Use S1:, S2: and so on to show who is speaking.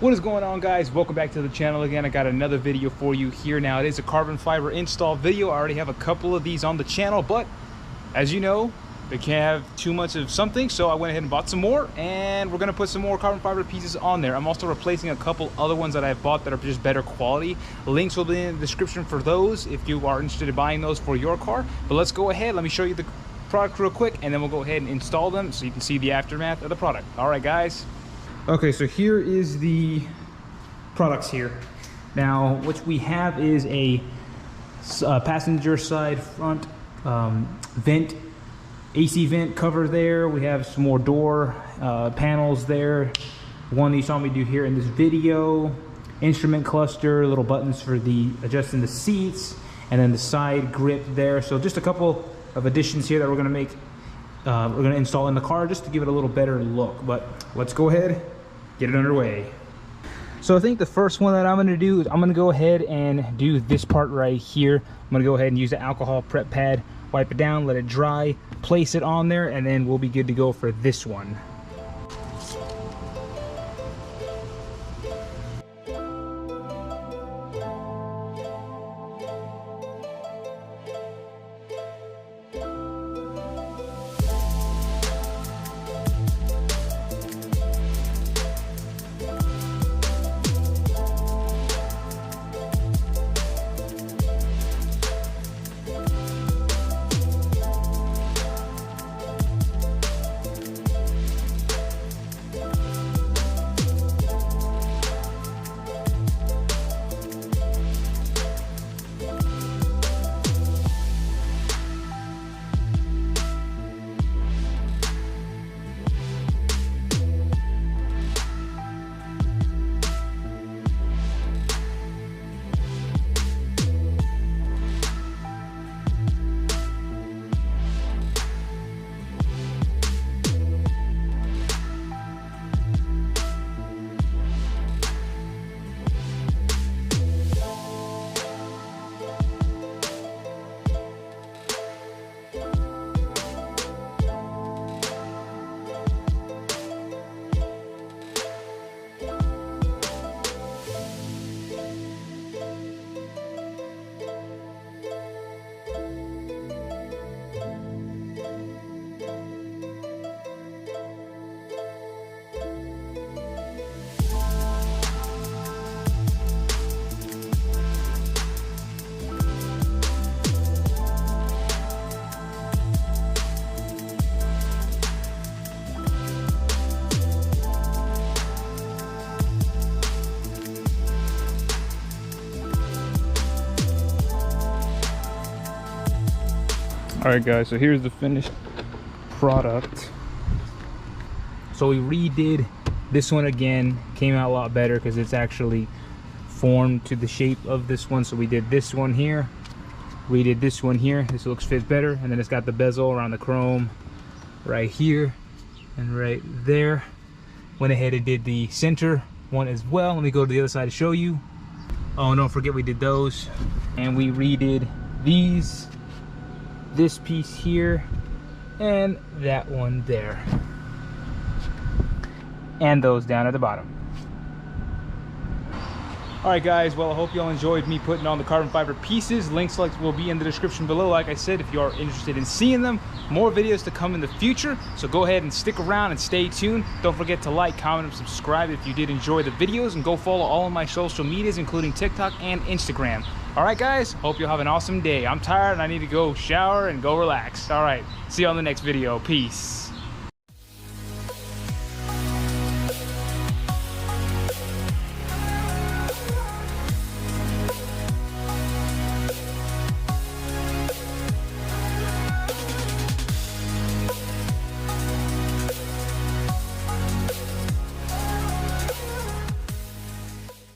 S1: What is going on, guys? Welcome back to the channel again. I got another video for you here. Now it is a carbon fiber install video. I already have a couple of these on the channel, but as you know, they can't have too much of something, so I went ahead and bought some more, and we're gonna put some more carbon fiber pieces on there. I'm also replacing a couple other ones that I've bought that are just better quality. Links will be in the description for those if you are interested in buying those for your car. But let's go ahead, let me show you the product real quick, and then we'll go ahead and install them so you can see the aftermath of the product. All right, guys. Okay, so here is the products here. Now, what we have is a passenger side front vent, AC vent cover there. We have some more door panels there. One that you saw me do here in this video. Instrument cluster, little buttons for the adjusting the seats, and then the side grip there. So just a couple of additions here that we're gonna make, we're gonna install in the car just to give it a little better look. But let's go ahead, get it underway. So I think the first one that I'm gonna do is I'm gonna go ahead and do this part right here. I'm gonna go ahead and use the alcohol prep pad, wipe it down, let it dry, place it on there, and then we'll be good to go for this one. All right, guys, so here's the finished product. So we redid this one again, came out a lot better because it's actually formed to the shape of this one. So we did this one here, redid this one here. This looks fit better, and then it's got the bezel around the chrome right here and right there. Went ahead and did the center one as well. Let me go to the other side to show you. Oh, don't forget we did those, and we redid these, this piece here, and that one there, and those down at the bottom. All right, guys, well, I hope you all enjoyed me putting on the carbon fiber pieces. Links will be in the description below. Like I said, if you are interested in seeing them, more videos to come in the future, so go ahead and stick around and stay tuned. Don't forget to like, comment, and subscribe if you did enjoy the videos, and go follow all of my social medias, including TikTok and Instagram. All right, guys, hope you'll have an awesome day. I'm tired and I need to go shower and go relax. All right, see you on the next video. Peace.